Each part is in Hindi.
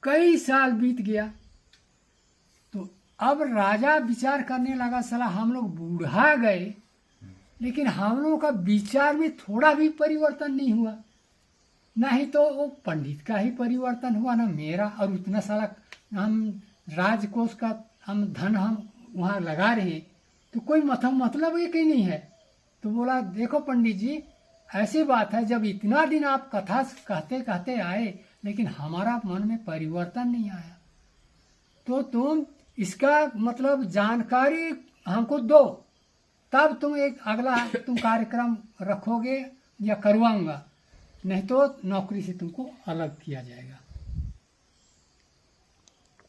कई साल बीत गया। तो अब राजा विचार करने लगा, साला हम लोग बूढ़ा गए लेकिन हम लोगों का विचार में थोड़ा भी परिवर्तन नहीं हुआ। ना ही तो वो पंडित का ही परिवर्तन हुआ, ना मेरा। और उतना साला हम राजकोष का हम धन हम वहाँ लगा रहे हैं, तो कोई मतलब ये कहीं नहीं है। तो बोला देखो पंडित जी, ऐसी बात है, जब इतना दिन आप कथा कहते कहते आए लेकिन हमारा मन में परिवर्तन नहीं आया, तो तुम इसका मतलब जानकारी हमको दो, तब तुम एक अगला तुम कार्यक्रम रखोगे या करवाऊंगा, नहीं तो नौकरी से तुमको अलग किया जाएगा।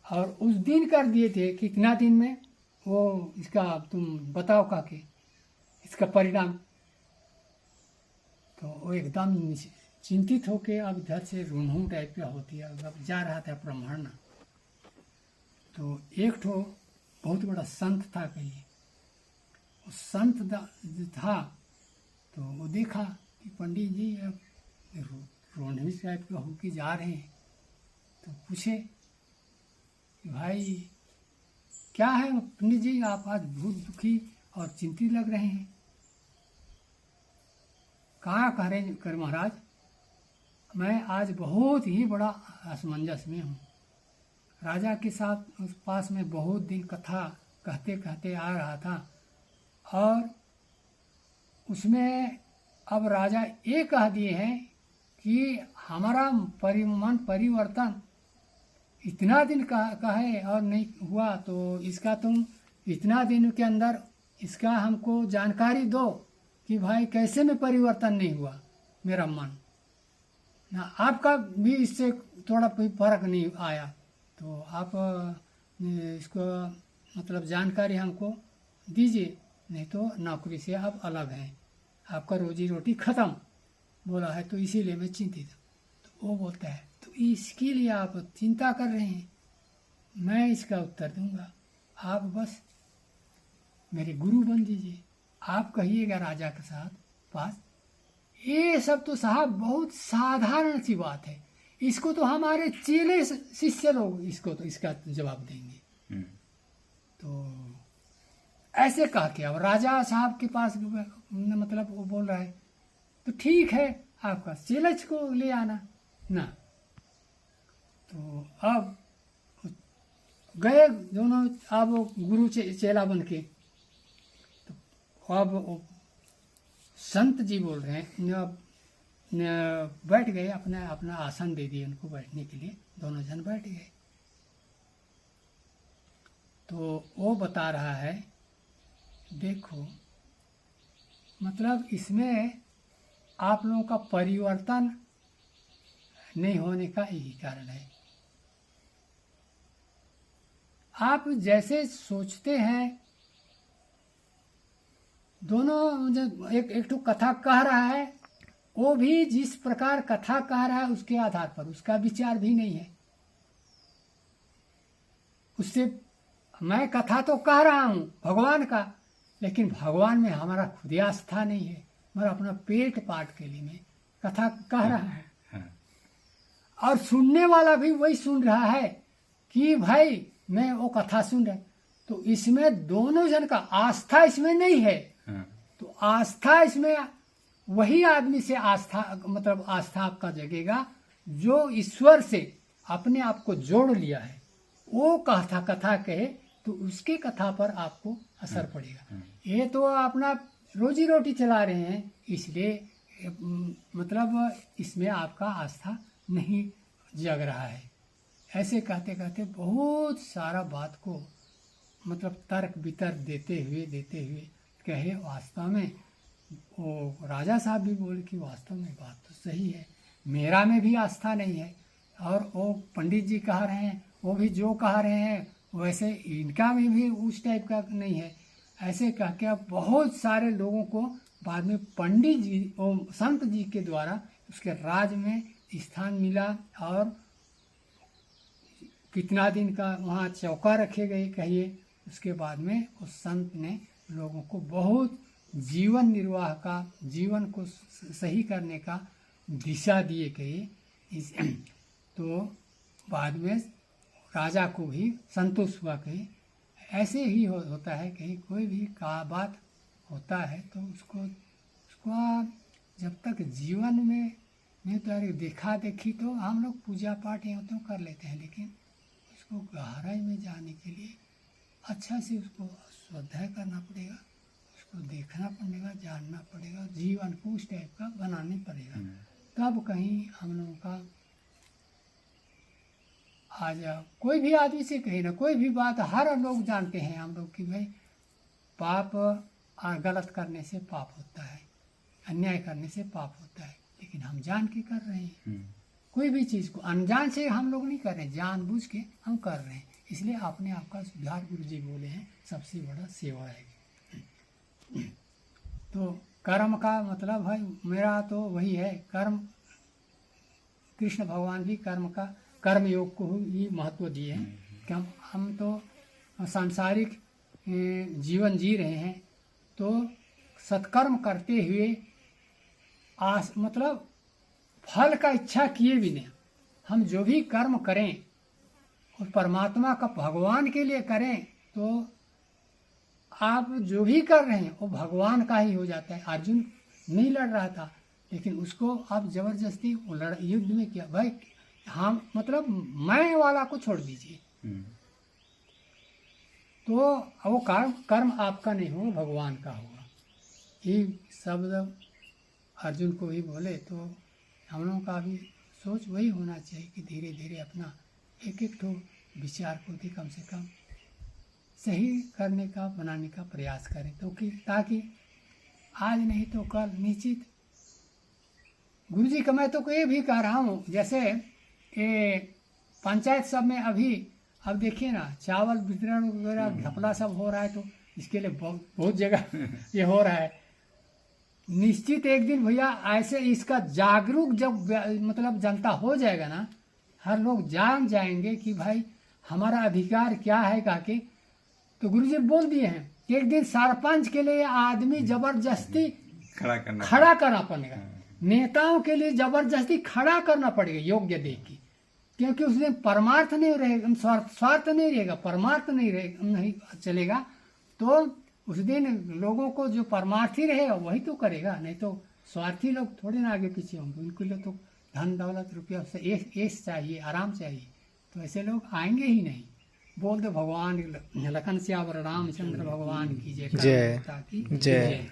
और उस दिन कर दिए थे, कितना दिन में वो इसका तुम बताओ का के इसका परिणाम। तो वो एकदम चिंतित होके अब इधर से रूनहू टाइप का होती है, अब जा रहा था ब्राह्मण। तो एक ठो बहुत बड़ा संत था कहिए, वो संत जो था तो वो देखा कि पंडित जी अब रोनवी टाइप के होके जा रहे हैं। तो पूछे कि भाई क्या है पंडित जी, आप आज बहुत दुखी और चिंतित लग रहे हैं। कहाँ कह रहे कर महाराज, मैं आज बहुत ही बड़ा असमंजस में हूँ। राजा के साथ उस पास में बहुत दिन कथा कहते कहते आ रहा था, और उसमें अब राजा ये कह दिए हैं कि हमारा मन परिवर्तन इतना दिन का है और नहीं हुआ, तो इसका तुम इतना दिन के अंदर इसका हमको जानकारी दो कि भाई कैसे में परिवर्तन नहीं हुआ मेरा मन ना, आपका भी इससे थोड़ा कोई फर्क नहीं आया, तो आप इसको मतलब जानकारी हमको दीजिए, नहीं तो नौकरी से आप अलग हैं, आपका रोजी रोटी खत्म बोला है, तो इसीलिए मैं चिंतित हूँ। तो वो बोलता है तो इसके लिए आप चिंता कर रहे हैं, मैं इसका उत्तर दूंगा, आप बस मेरे गुरु बन दीजिए, आप कहिएगा राजा के साथ पास। ये सब तो साहब बहुत साधारण सी बात है, इसको तो हमारे चेले शिष्य लोग इसको तो इसका जवाब देंगे। तो ऐसे कह के अब राजा साहब के पास मतलब वो बोल रहा है तो ठीक है, आपका चेलच को ले आना ना। तो अब गए दोनों, अब गुरु चेला बन के। तो अब संत जी बोल रहे हैं, बैठ गए, अपना अपना आसन दे दिए उनको बैठने के लिए, दोनों जन बैठ गए। तो वो बता रहा है देखो मतलब इसमें आप लोगों का परिवर्तन नहीं होने का यही कारण है। आप जैसे सोचते हैं, दोनों एक तो कथा कह रहा है, वो भी जिस प्रकार कथा कह रहा है उसके आधार पर उसका विचार भी नहीं है। उससे मैं कथा तो कह रहा हूँ भगवान का, लेकिन भगवान में हमारा खुद आस्था नहीं है, हमारा अपना पेट पाट के लिए मैं कथा कह रहा है। और सुनने वाला भी वही सुन रहा है कि भाई मैं वो कथा सुन रहा, तो इसमें दोनों जन का आस्था इसमें नहीं है। तो आस्था इसमें वही आदमी से आस्था मतलब आस्था आपका जगेगा जो ईश्वर से अपने आप को जोड़ लिया है। वो कथा कहे तो उसके कथा पर आपको असर पड़ेगा। ये तो अपना रोजी रोटी चला रहे हैं, इसलिए मतलब इसमें आपका आस्था नहीं जग रहा है। ऐसे कहते कहते बहुत सारा बात को मतलब तर्क वितर्क देते हुए कहे, वास्तव में वो राजा साहब भी बोले कि वास्तव में बात तो सही है, मेरा में भी आस्था नहीं है, और वो पंडित जी कह रहे हैं वो भी जो कह रहे हैं वैसे इनका में भी उस टाइप का नहीं है। ऐसे कह के अब बहुत सारे लोगों को बाद में पंडित जी और संत जी के द्वारा उसके राज में स्थान मिला, और कितना दिन का वहाँ चौका रखे गए कहिए। उसके बाद में उस संत ने लोगों को बहुत जीवन निर्वाह का, जीवन को सही करने का दिशा दिए कहिए। तो बाद में राजा को भी संतोष हुआ। कहीं ऐसे ही होता है, कहीं कोई भी का बात होता है तो उसको आप जब तक जीवन में नहीं तो यार देखा देखी तो हम लोग पूजा पाठ यूँ तो कर लेते हैं, लेकिन उसको गहराई में जाने के लिए अच्छा से उसको स्वाध्याय करना पड़ेगा, उसको देखना पड़ेगा, जानना पड़ेगा, जीवन को उस टाइप का बनाना पड़ेगा, तब कहीं हम लोगों का आज कोई भी आदमी से कहीं ना कोई भी बात हर लोग जानते हैं हम लोग कि भाई पाप गलत करने से पाप होता है, अन्याय करने से पाप होता है, लेकिन हम जान के कर रहे हैं। कोई भी चीज़ को अनजान से हम लोग नहीं कर रहे, जानबूझ के हम कर रहे हैं। इसलिए अपने आप का सुधार गुरु जी बोले हैं सबसे बड़ा सेवा है। तो कर्म का मतलब है मेरा तो वही है, कर्म कृष्ण भगवान भी कर्म योग को ही महत्व दिए हैं कि हम तो सांसारिक जीवन जी रहे हैं, तो सत्कर्म करते हुए मतलब फल का इच्छा किए बिना हम जो भी कर्म करें और परमात्मा का भगवान के लिए करें, तो आप जो भी कर रहे हैं वो भगवान का ही हो जाता है। अर्जुन नहीं लड़ रहा था, लेकिन उसको आप जबरदस्ती युद्ध में किया, भाई हम मतलब मैं वाला को छोड़ दीजिए, तो वो कर्म आपका नहीं होगा, भगवान का होगा। ये शब्द अर्जुन को ही बोले, तो हम लोगों का भी सोच वही होना चाहिए कि धीरे धीरे अपना एक एक ठो विचार को भी कम से कम सही करने का बनाने का प्रयास करें, तो कि ताकि आज नहीं तो कल निश्चित गुरु जी का मैं तो ये भी कह रहा हूँ, जैसे ये पंचायत सब में अभी अब देखिए ना चावल वितरण वगैरह घपला सब हो रहा है, तो इसके लिए बहुत जगह ये हो रहा है। निश्चित एक दिन भैया ऐसे इसका जागरूक जब मतलब जनता हो जाएगा ना, हर लोग जान जाएंगे कि भाई हमारा अधिकार क्या है काके। तो गुरुजी बोल दिए हैं कि एक दिन सरपंच के लिए आदमी जबरदस्ती खड़ा करना पड़ेगा, नेताओं के लिए जबरदस्ती खड़ा करना पड़ेगा योग्य दे के, क्योंकि उस दिन परमार्थ नहीं रहेगा, स्वार्थ नहीं रहेगा, परमार्थ नहीं चलेगा। तो उस दिन लोगों को जो परमार्थी रहेगा वही तो करेगा, नहीं तो स्वार्थी लोग थोड़े ना आगे पीछे होंगे। उनके लिए तो धन दौलत रुपया से ऐश चाहिए, आराम चाहिए, तो ऐसे लोग आएंगे ही नहीं। बोल दो भगवान लखन श्यावर रामचंद्र भगवान की जय।